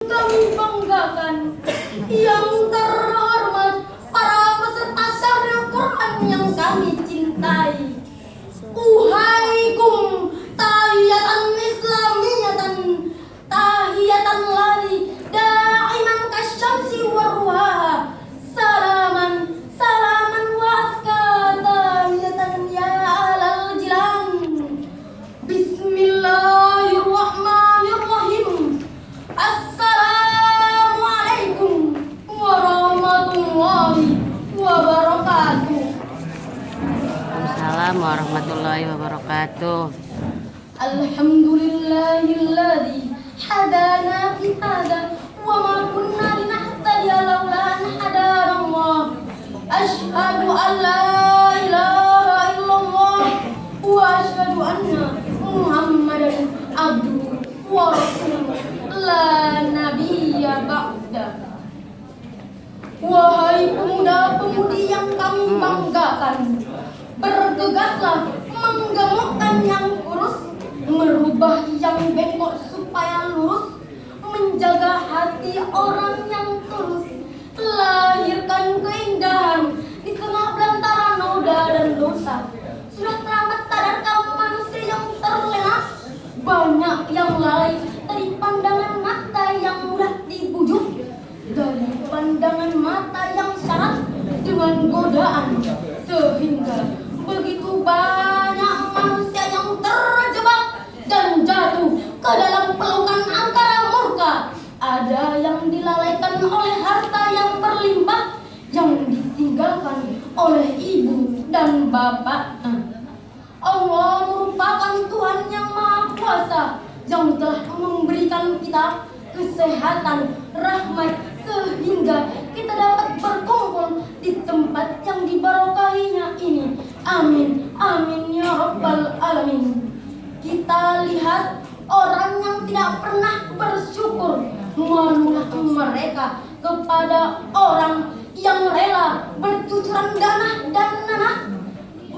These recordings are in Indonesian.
kami banggakan, yang terhormat para peserta Syahril Quran yang kami cintai. Uhaikum tahiyatan islamiyatan, tahiyatan lari da'iman kasyamsi warwaha. Salaman, salaman wa azka tahiyatan ya alal jilan. Bismillahirrahmanirrahim. Assalamualaikum warahmatullahi wabarakatuh. Assalamualaikum warahmatullahi wabarakatuh. Alhamdulillahilladzi hadana fi hadza wa ma kunna linahtadiya laula an hadana Allah. Asyhadu an la ilaha illallah wa asyhadu anna Muhammadan abduhu wa rasuluh la nabiyya ba'da. Wahai pemuda-pemudi yang kami banggakan, bergegaslah menggemukkan yang kurus, merubah yang bengkok supaya lurus, menjaga hati orang yang tulus, lahirkan keindahan di tengah belantara noda dan dosa. Sudah teramat sadarkah manusia yang terlena? Banyak yang lalai dari pandangan mata yang mudah dibujuk, dari pandangan mata yang syarat dengan godaan, sehingga begitu banyak manusia yang terjebak dan jatuh ke dalam pelukan angkara murka. Ada yang dilalaikan oleh harta yang berlimpah, yang ditinggalkan oleh ibu dan bapaknya. Allah merupakan Tuhan yang Maha Kuasa, yang telah memberikan kita kesehatan, rahmat, sehingga kita dapat berkumpul di tempat yang diberkahinya ini. Amin, amin ya rabbal alamin. Kita lihat orang yang tidak pernah bersyukur, malah mereka kepada orang yang rela bercucuran dana dan nanah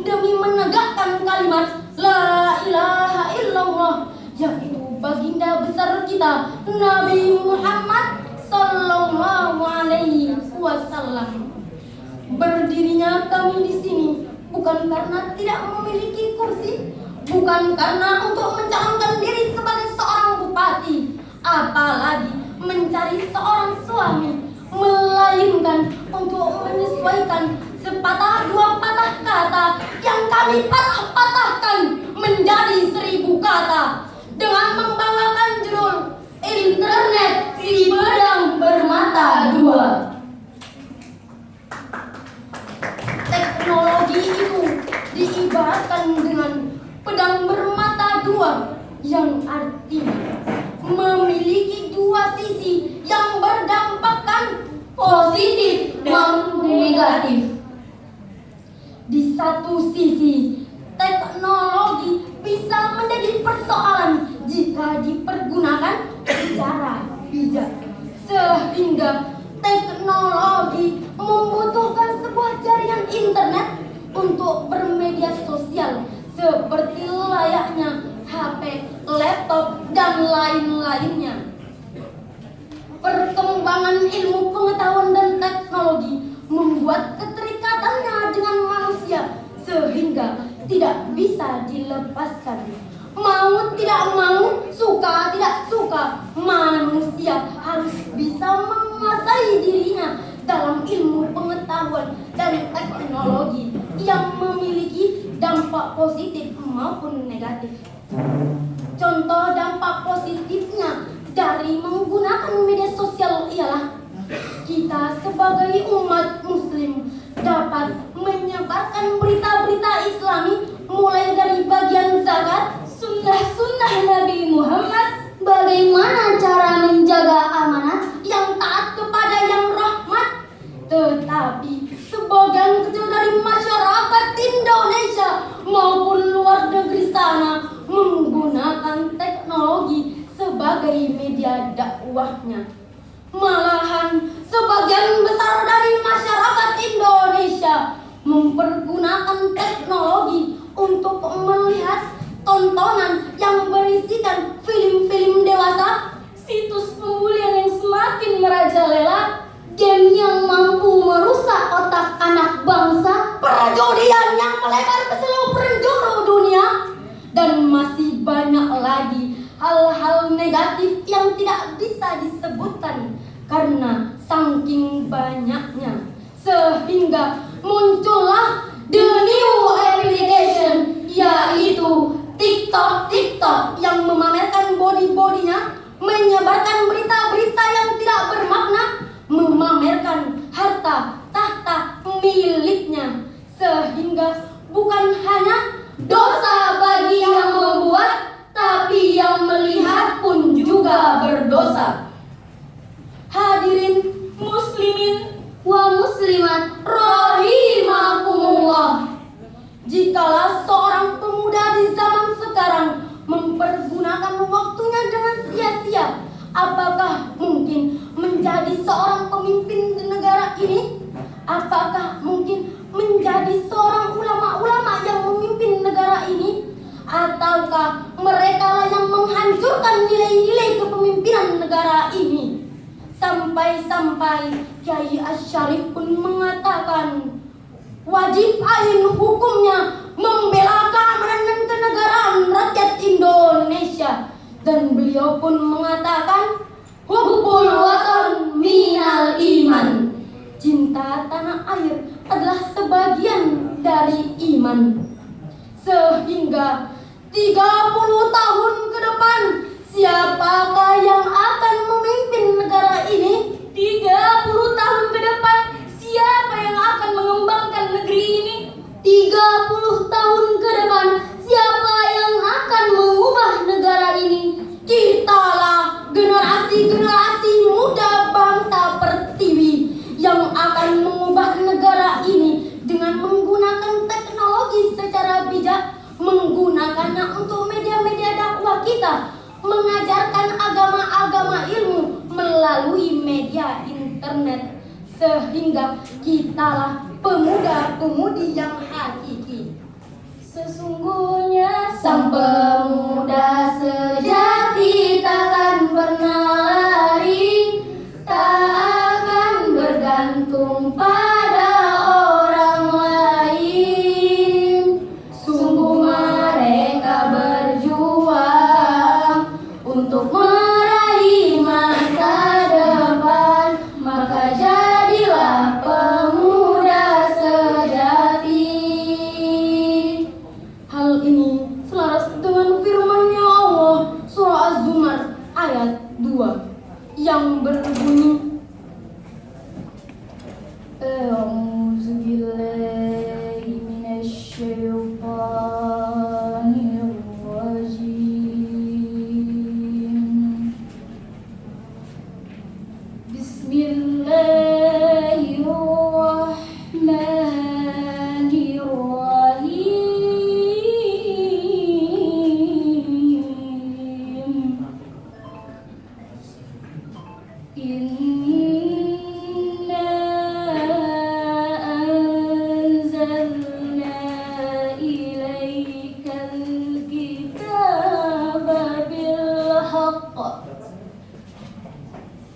demi menegakkan kalimat la ilaha illallah, yaitu baginda besar kita Nabi Muhammad sallallahu alaihi wasallam. Berdirinya kami di sini bukan karena tidak memiliki kursi, bukan karena untuk mencalonkan diri sebagai seorang bupati, apalagi mencari seorang suami, melainkan untuk menyesuaikan sepatah dua patah kata yang kami patah-patahkan menjadi 1000 kata dengan membanggakan judul Internet si pedang bermata dua. Teknologi itu diibaratkan dengan pedang bermata dua, yang artinya memiliki dua sisi yang berdampakkan positif dan negatif. Di satu sisi, teknologi bisa menjadi persoalan jika dipergunakan secara bijak, sehingga teknologi membutuhkan sebuah jaringan internet untuk bermedia sosial seperti layaknya HP, laptop, dan lain-lainnya. Perkembangan ilmu pengetahuan dan teknologi membuat keterikatannya dengan manusia sehingga tidak bisa dilepaskan. Mau tidak mau, suka tidak suka, manusia harus bisa menguasai dirinya dalam ilmu pengetahuan dan teknologi yang memiliki dampak positif maupun negatif. Contoh dampak positifnya dari menggunakan media sosial ialah kita sebagai umat muslim dapat menyebarkan berita-berita Islami, mulai dari bagian zakat, sunnah-sunnah Nabi Muhammad, bagaimana cara menjaga amanah, yang taat kepada yang rahmat. Tetapi sebagian kecil dari masyarakat Indonesia maupun luar negeri sana menggunakan teknologi sebagai media dakwahnya. Malahan sebagian besar dari masyarakat Indonesia mempergunakan teknologi untuk melihat tontonan yang berisikan film-film dewasa, situs pembulian yang bisa disebutkan karena saking banyaknya, sehingga muncullah the new application, yaitu TikTok yang memamerkan body-bodinya, menyebarkan berita-berita yang tidak bermakna, memamerkan harta tahta miliknya, sehingga bukan hanya dosa bagi yang membuat, tapi yang melihat pun juga berdosa. Hadirin muslimin wa muslimat rahimakumullah, jikalau seorang pemuda di zaman sekarang mempergunakan waktunya dengan sia-sia, apakah mungkin menjadi seorang pemimpin di negara ini? Apakah mungkin menjadi seorang ulama-ulama yang memimpin negara ini? Ataukah mereka lah yang menghancurkan nilai-nilai kepemimpinan negara ini? Sampai-sampai Kiai Asy-Syarif pun mengatakan wajib ain hukumnya membela keamanan dan kenegaraan rakyat Indonesia. Dan beliau pun mengatakan hubbul watan minal iman, cinta tanah air adalah sebagian dari iman. Sehingga 30 tahun ke depan, siapakah yang akan memimpin negara ini? 30 tahun ke depan, siapa yang akan mengembangkan negeri ini? 30 tahun ke depan, siapa yang akan mengubah negara ini? Kitalah generasi-generasi muda bangsa Pertiwi yang akan mengubah negara ini dengan menggunakan teknologi secara bijak, menggunakannya untuk media-media dakwah kita, mengajarkan agama-agama ilmu melalui media internet, sehingga kitalah pemuda-pemudi yang hakiki. Sesungguhnya sang pemuda sejati takkan pernah lari, tak akan bergantung pada orang lain. Sungguh mereka berjuang untuk meraih masa depan, maka jadilah pemuda sejati. Hal ini selaras dengan firman-Nya Allah surah Az-Zumar ayat 2 yang berbunyi, A'udzu billahi minasyaitonir rajim. Bismillahirrahmanirrahim. Inna anzalna ilaikal kitaba bil haqq,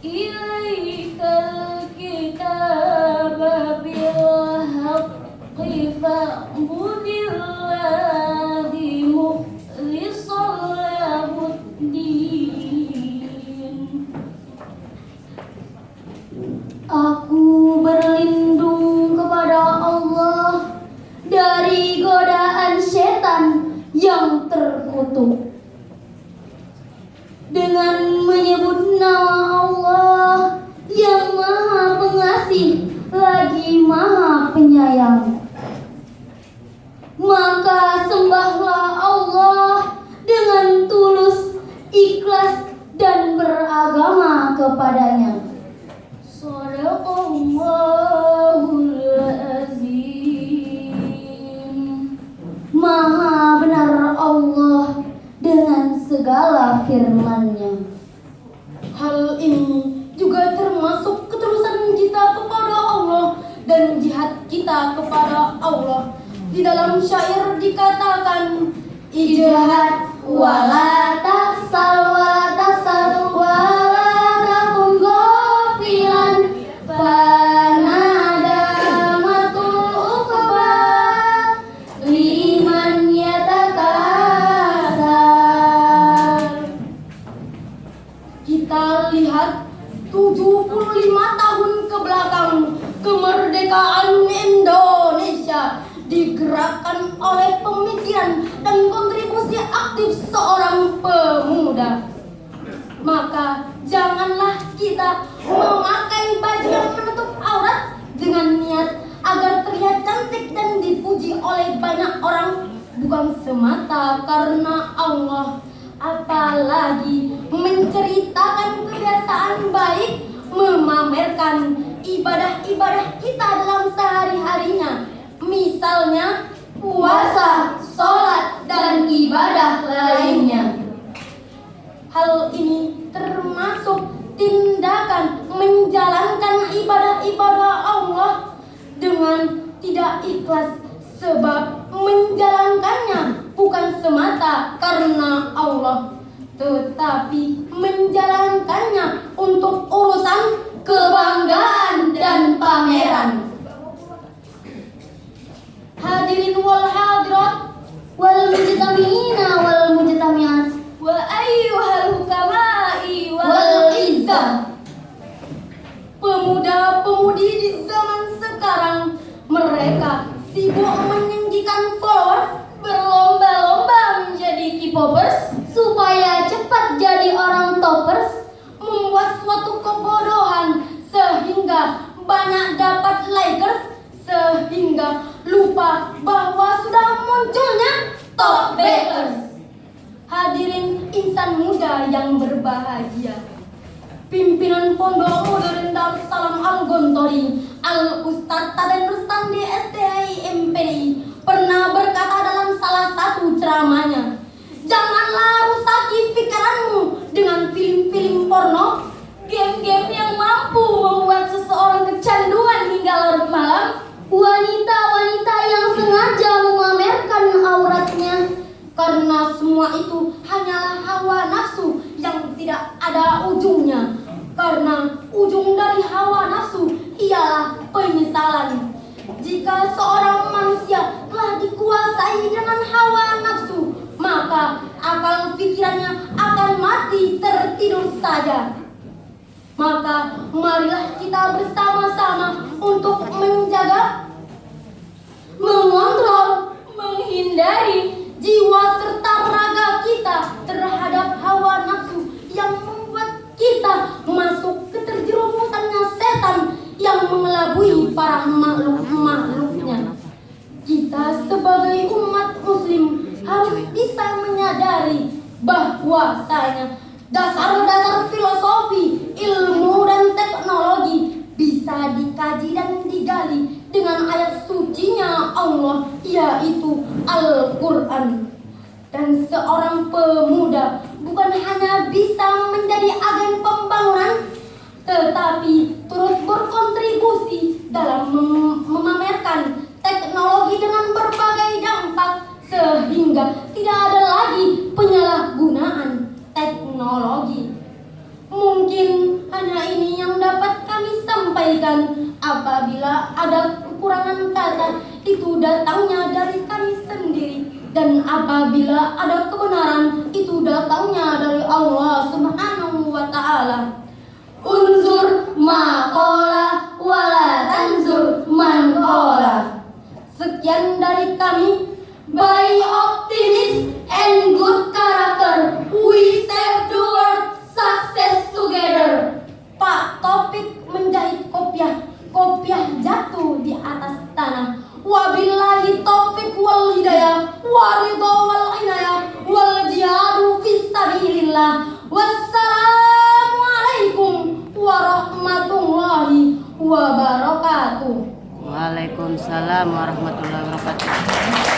ilaikal kitaba bil haqqi fa'budillahi mukhlishan lahuddin. Aku berlindung kepada Allah dari godaan setan yang terkutuk dengan menyebut nama Allah yang Maha Pengasih lagi Maha Penyayang. Maka sembahlah Allah dengan tulus, ikhlas, dan beragama kepadanya. Shadaqallahul azim. Maha benar Allah dengan segala firman-Nya. Hal ini juga termasuk ketulusan kita kepada Allah dan jihad kita kepada Allah. Di dalam syair dikatakan, ijhad wala taksal wala taksal wala takun ghafilan fanadamatul uqba liman yatakasar. Kita lihat 75 tahun ke belakang, kemerdekaan Indonesia digerakkan oleh pemikiran dan kontribusi aktif seorang pemuda. Maka janganlah kita memakai baju yang menutup aurat dengan niat agar terlihat cantik dan dipuji oleh banyak orang, bukan semata karena Allah, apalagi menceritakan kebiasaan baik, memamerkan ibadah-ibadah kita dalam sehari-harinya, misalnya puasa, sholat, dan ibadah lainnya. Hal ini termasuk tindakan menjalankan ibadah-ibadah Allah dengan tidak ikhlas, sebab menjalankannya bukan semata karena Allah, tetapi menjalankannya untuk urusan kebanggaan dan pameran. Hadirin wal hadirat wal mujtami'ina wal mujtami'at wa ayyuhal hukama'i wal izzah. Pemuda-pemudi di zaman sekarang, mereka sibuk meninggikan followers, berlomba-lomba menjadi K-popers supaya cepat jadi orang toppers, membuat suatu kebodohan sehingga banyak dapat likers, sehingga lupa bahwa sudah munculnya top backers. Hadirin insan muda yang berbahagia, pimpinan Pondok Modern Darussalam Al-Gontori, Al-Ustadz Taden Rustandi STI MPDI, pernah berkata dalam salah satu ceramahnya, janganlah rusaki pikiranmu dengan film-film porno, game-game yang mampu membuat seseorang kecanduan hingga larut malam, wanita-wanita yang sengaja memamerkan auratnya, karena semua itu hanyalah hawa nafsu yang tidak ada ujungnya. Karena ujung dari hawa nafsu ialah penyesalan. Jika seorang manusia telah dikuasai dengan hawa nafsu, maka akal pikirannya akan mati tertidur saja. Maka marilah kita bersama-sama untuk menjaga, mengontrol, menghindari jiwa serta raga kita terhadap hawa nafsu yang membuat kita masuk ke terjerumusannya setan yang mengelabui para makhluk-makhluknya. Kita sebagai umat muslim harus bisa menyadari bahwasanya dasar-dasar filosofi, ilmu, dan teknologi bisa dikaji dan digali dengan ayat sucinya Allah, yaitu Al-Quran. Dan seorang pemuda bukan hanya bisa menjadi agen pembangunan, tetapi turut berkontribusi dalam memamerkan teknologi dengan berbagai dampak, sehingga tidak ada lagi penyalahgunaan teknologi. Mungkin hanya ini yang dapat kami sampaikan. Apabila ada kekurangan kata, itu datangnya dari kami sendiri, dan apabila ada kebenaran, itu datangnya dari Allah Subhanahu wa Ta'ala. Unzur ma qala wala tanzur man qala. Sekian dari kami. By optimism and good character, we save the world, success together. Pak Topik menjahit kopiah jatuh di atas tanah. Wabillahi taufiq wal hidayah, waridho wal inayah, wal jihadu fisabilillah. Wassalamualaikum warahmatullahi wabarakatuh. Waalaikumsalam warahmatullahi wabarakatuh.